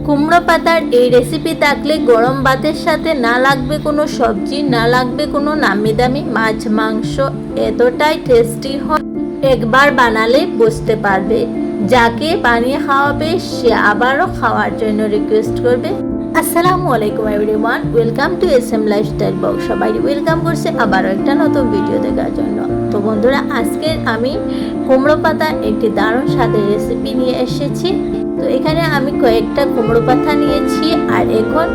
কুমড়ো পাতার এই রেসিপি থাকলে গরম ভাতের সাথে না লাগবে কোনো সবজি, না লাগবে কোনো নামি দামি মাছ মাংস, এতটাই টেস্টি হয়। একবার বানালে বুঝতে পারবে, যাকে বানিয়ে খাওয়াবে সে আবারও খাওয়ার জন্য রিকোয়েস্ট করবে। আসসালামু আলাইকুম everyone, welcome to SM lifestyle blog. সবাই ওয়েলকাম করছে আবারও একটা নতুন ভিডিও দেখার জন্য। তো বন্ধুরা, আজকে আমি কুমড়ো পাতা একটি দারুণ স্বাদের রেসিপি নিয়ে এসেছি। তো এখানে আমি কয়েকটা কুমড়ো পাতা নিয়েছি, আর এখন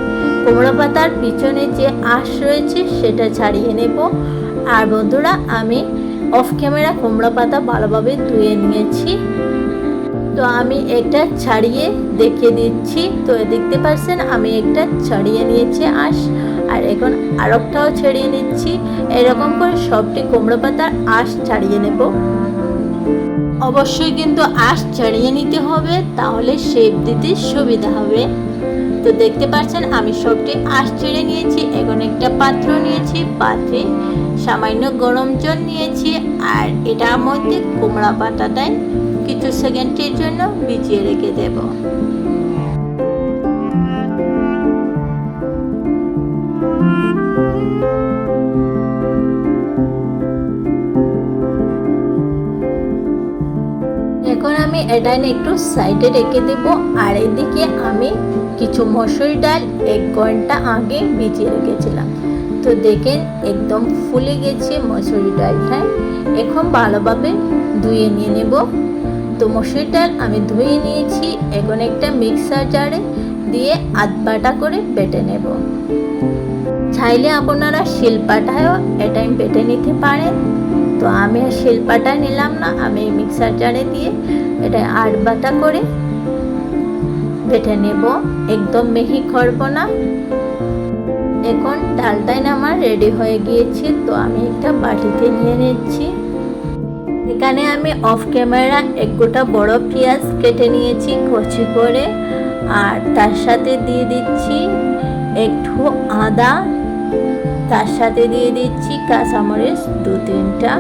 কুমড়ো পাতার পিছনে যে আঁশ রয়েছে সেটা ছাড়িয়ে নেব। আর বন্ধুরা, আমি অফ ক্যামেরা কুমড়ো পাতা ভালোভাবে ধুয়ে নিয়েছি। তো আমি একটা ছাড়িয়ে দেখিয়ে দিচ্ছি। তো দেখতে পাচ্ছেন আমি একটা ছাড়িয়ে নিয়েছি আঁশ, আর এখন আরেকটাও ছাড়িয়ে নিচ্ছি। এরকম করে সবটি কুমড়ো পাতার আঁশ ছাড়িয়ে নেব। অবশ্যই কিন্তু আঁশ ছাড়িয়ে নিতে হবে, তাহলে শেপ দিতে সুবিধা হবে। তো দেখতে পাচ্ছেন আমি সবটি আঁশ ছেড়ে নিয়েছি। এখন একটা পাত্র নিয়েছি, পাত্রে সামান্য গরম জল নিয়েছি, আর এটার মধ্যে কুমড়া পাতাটাই কিছু সেকেন্ডের জন্য ভিজিয়ে রেখে দেব। এখন আমি এটা একটু সাইডে রেখে দেব। আর এদিকে আমি কিছু মসুর ডাল 1 ঘন্টা আগে ভিজিয়ে রেখেছিলাম। তো দেখেন একদম ফুলে গেছে মসুর ডালটা। এখন ভালোভাবে ধুয়ে নিয়ে নেব। তো মসুর ডাল আমি ধুয়ে নিয়েছি। এখন একটা মিক্সার জারে দিয়ে আধবাটা করে বেটে নেব। চাইলে আপনারা শিলপাটায়ও এটা বেটে নিতে পারেন। তো আমি শিলপাটা নিলাম না, আমি মিক্সার জারে দিয়ে এটা আধবাটা করে বেটে নেব। একদম মিহি করব না। এখন ডালটাই আমার রেডি হয়ে গিয়েছে। তো আমি একটা বাটিতে নিয়ে নিচ্ছি। এখানে আমি অফ ক্যামেরা 1 গোটা বড় পেঁয়াজ কেটে নিয়েছি কচি করে, আর তার সাথে দিয়ে দিচ্ছি একটু আদা, তার সাথে দিয়ে দিচ্ছি কাঁচামরিচ 2-3টা।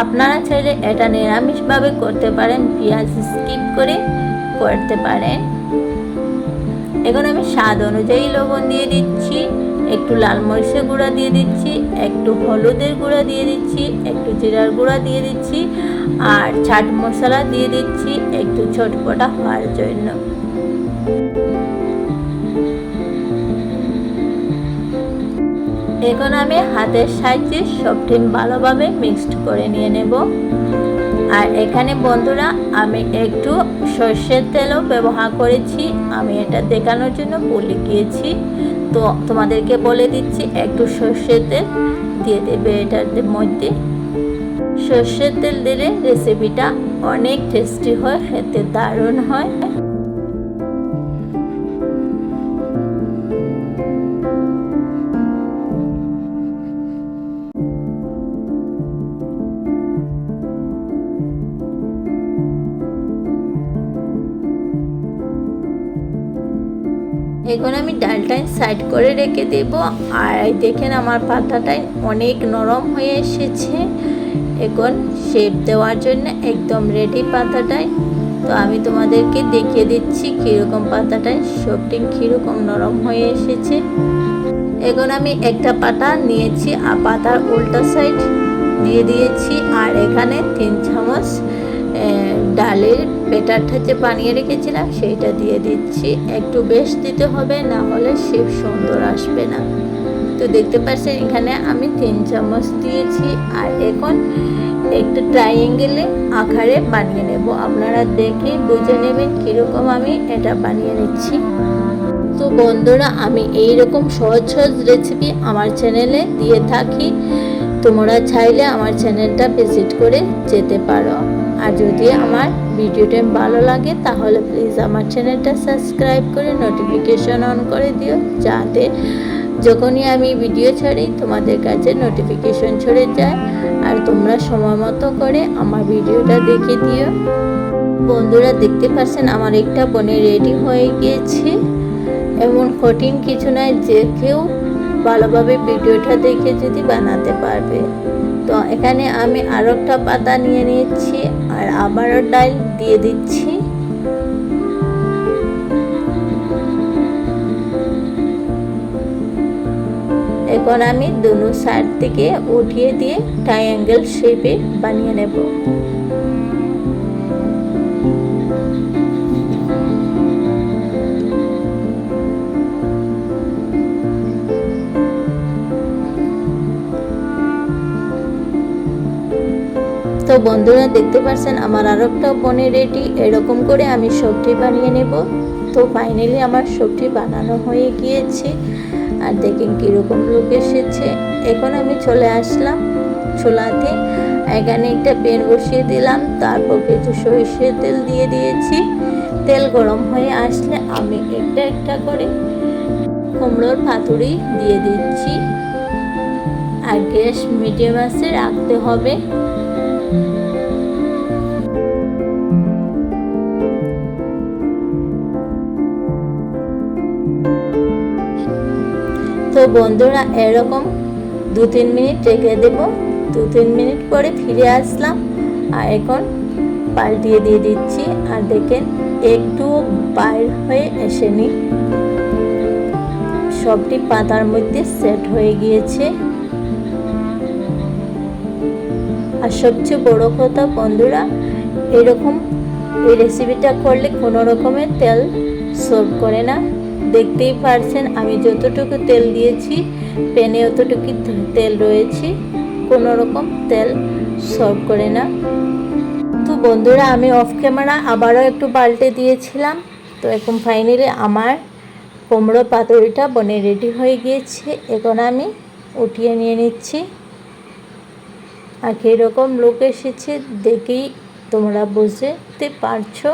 আপনারা চাইলে এটা নিরামিষভাবে করতে পারেন, পেঁয়াজ স্কিপ করে করতে পারেন। এখন আমি স্বাদ অনুযায়ী লবণ দিয়ে দিচ্ছি, একটু লাল মরিচের গুঁড়া দিয়ে দিচ্ছি, একটু হলুদের গুঁড়া দিয়ে দিচ্ছি, একটু জিরার গুঁড়া দিয়ে দিচ্ছি, আর চাট মশলা দিয়ে দিচ্ছি একটু চটপটা হওয়ার জন্য। এখন আমি হাতের সাহায্যে সবটি ভালোভাবে মিক্সড করে নিয়ে নেব। আর এখানে বন্ধুরা আমি একটু সর্ষের তেলও ব্যবহার করেছি, আমি এটা দেখানোর জন্য ভুলে গিয়েছি। তো তোমাদেরকে বলে দিচ্ছি, একটু সর্ষের তেল দিয়ে দেবে এটার মধ্যে। সর্ষের তেল দিলে রেসিপিটা অনেক টেস্টি হয়, খেতে দারুণ হয়। এখন আমি ডালটা সাইড করে রেখে দেব। আর দেখেন আমার পাতাটাই অনেক নরম হয়ে এসেছে। এখন শেপ দেওয়ার জন্য একদম রেডি পাতাটাই। তো আমি তোমাদেরকে দেখিয়ে দিচ্ছি কীরকম পাতাটাই সবটি কীরকম নরম হয়ে এসেছে। এখন আমি একটা পাতা নিয়েছি, আর পাতার উল্টা সাইড দিয়ে দিয়েছি। আর এখানে 3 চামচ ডালের ব্যাটারটা যে বানিয়ে রেখেছিলাম সেইটা দিয়ে দিচ্ছি। একটু বেশ দিতে হবে, না হলে শেপ সুন্দর আসবে না। তো দেখতে পাচ্ছেন এখানে আমি 3 চামচ দিয়েছি। আর এখন একটা ট্রায়াঙ্গেলে আকারে বানিয়ে নেব। আপনারা দেখে বুঝে নেবেন কীরকম আমি এটা বানিয়ে নিচ্ছি। তো বন্ধুরা, আমি এইরকম সহজ সহজ রেসিপি আমার চ্যানেলে দিয়ে থাকি। তোমরা চাইলে আমার চ্যানেলটা ভিজিট করে যেতে পারো। আর যদি আমার ভিডিওটা ভালো লাগে তাহলে প্লিজ আমার চ্যানেলটা সাবস্ক্রাইব করে নোটিফিকেশন অন করে দিও, যাতে যখনই আমি ভিডিও ছাড়ি তোমাদের কাছে নোটিফিকেশন ছড়ে যায়, আর তোমরা সময় মতো করে আমার ভিডিওটা দেখে দিও। বন্ধুরা দেখতে পাচ্ছেন আমার একটা পনির রেডি হয়ে গিয়েছে। এমন কঠিন কিছু নয়, যে কেউ ভালোভাবে ভিডিওটা দেখে যদি বানাতে পারবে। তো এখানে আমি আরও একটা পাতা নিয়ে নিচ্ছি, আর আবারও ডাল দিয়ে দিচ্ছি। এখন আমি দুনো সাইড থেকে উঠিয়ে দিয়ে ট্রায়াঙ্গেল শেপে বানিয়ে নেব। তো বন্ধুরা দেখতে পাচ্ছেন আমার আর একটা বনে রেডি। এরকম করে আমি সবজি বানিয়ে নেব। তো ফাইনালি আমার সবজি বানানো হয়ে গিয়েছে, আর দেখেন কীরকম লুক এসেছে। এখন আমি চলে আসলাম চুলাতে, এখানে একটা প্যান বসিয়ে দিলাম, তারপর কিছু সরিষার তেল দিয়ে দিয়েছি। তেল গরম হয়ে আসলে আমি একটা একটা করে কুমড়োর পাতুরি দিয়ে দিচ্ছি, আর গ্যাস মিডিয়াম আঁচে রাখতে হবে। তো বন্ধুরা এরকম 2-3 মিনিট রেখে দেব। 2-3 মিনিট পরে ফিরে আসলাম, আর এখন পাল্টিয়ে দিয়ে দিচ্ছি। আর দেখেন একটু বাইর হয়ে এসেনি, সবটি পাতার মধ্যে সেট হয়ে গিয়েছে। আর সবচেয়ে বড় কথা বন্ধুরা, এরকম এই রেসিপিটা করলে কোনো রকমের তেল সর্ভ করে না। দেখতেই পারছেন আমি যতটুকু তেল দিয়েছি প্যানে অতটুকু তেল রয়েছে, কোনো রকম তেল সর্ভ করে না। তো বন্ধুরা আমি অফ ক্যামেরা আবারও একটু পাল্টে দিয়েছিলাম। তো এখন ফাইনালি আমার কুমড়ো পাতুরিটা বনে রেডি হয়ে গিয়েছে। এখন আমি উঠিয়ে নিয়ে নিচ্ছি, আর কীরকম লুক এসেছে দেখেই তোমরা বুঝতে পারছো।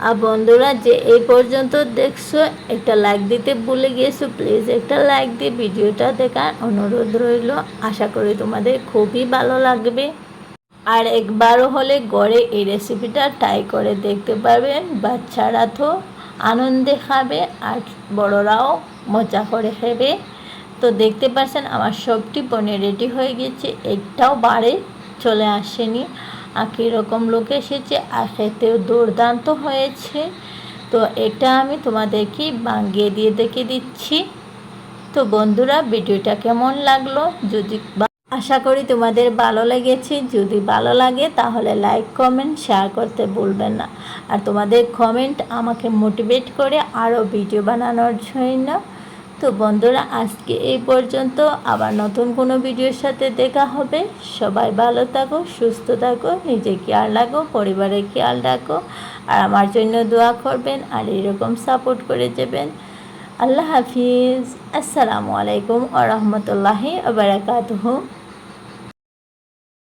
আর বন্ধুরা যে এই পর্যন্ত দেখছো, একটা লাইক দিতে ভুলে গিয়েছো, প্লিজ একটা লাইক দিয়ে ভিডিওটা দেখার অনুরোধ রইল। আশা করি তোমাদের খুবই ভালো লাগবে, আর একবারও হলে ঘরে এই রেসিপিটা ট্রাই করে দেখতে পারবেন। বাচ্চারা তো আনন্দে খাবে, আর বড়রাও মজা করে খাবে। তো দেখতে পাচ্ছেন আমার সবটি বনে রেডি হয়ে গেছে, একটাও বাড়ে চলে আসেনি। আর কীরকম লোক এসেছে, আর খেতেও দুর্দান্ত হয়েছে। তো এটা আমি তোমাদেরকে ভাঙিয়ে দিয়ে দেখে দিচ্ছি। তো বন্ধুরা ভিডিওটা কেমন লাগলো, যদি আশা করি তোমাদের ভালো লেগেছে। যদি ভালো লাগে তাহলে লাইক কমেন্ট শেয়ার করতে ভুলবেন না। আর তোমাদের কমেন্ট আমাকে মোটিভেট করে আরও ভিডিও বানানোর জন্য। তো বন্ধুরা আজকে এই পর্যন্ত, আবার নতুন কোনো ভিডিওর সাথে দেখা হবে। সবাই ভালো থাকো, সুস্থ থাকো, নিজে খেয়াল রাখো, পরিবারের খেয়াল রাখো, আর আমার জন্য দোয়া করবেন, আর এরকম সাপোর্ট করে যাবেন। আল্লাহ হাফিজ। আসসালামু আলাইকুম ওয়া রাহমাতুল্লাহি ওয়া বারাকাতুহু।